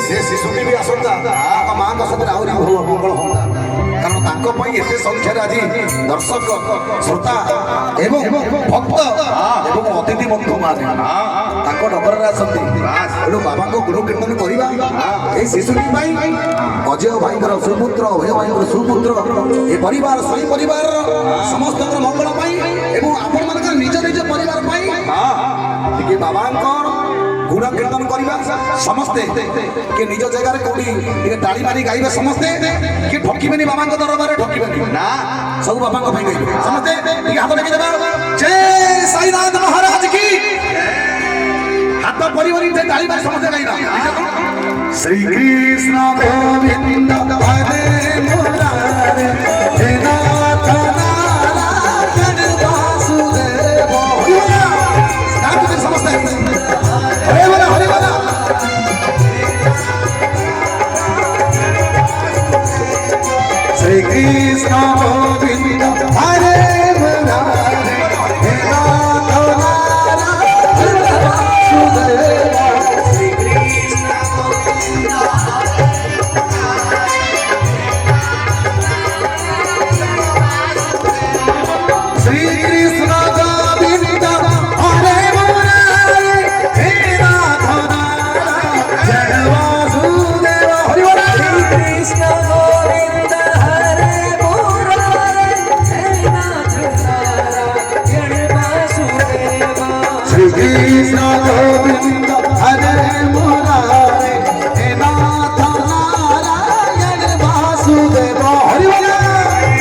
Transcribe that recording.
से शिशुटी भी आसता माँ साथ आहरी भल मंगल हाँ कारण एत संख्यार आज दर्शक श्रोता एवं भक्त एवं अतिथि बंधु मान डगर आसती बाबा को गुरु कीर्तन करवा शिशुटी अजय भाई सुपुत्र अभय भाई सुपुत्र ये परिवार सही परिवार समस्त मंगल आपण मान निज निज परिवार बाबा गुण कीर्तन करवा समस्ते कि निज जगह कौटी ताली मारी गाइबे समस्ते कि ठकिबेनी बाबा दरबार ठकिबेनी ना सब बाबा गाइबे समस्ते हाथ टेकी देबा जय साईनाथ महाराज की हाथ परिवारी ताली मारी समस्ते गाइबा श्री कृष्ण गोविंद हरे मुरारे हे नाथ नारायण वासुदेव समस्ते हरे बोला हरे बोला श्री कृष्ण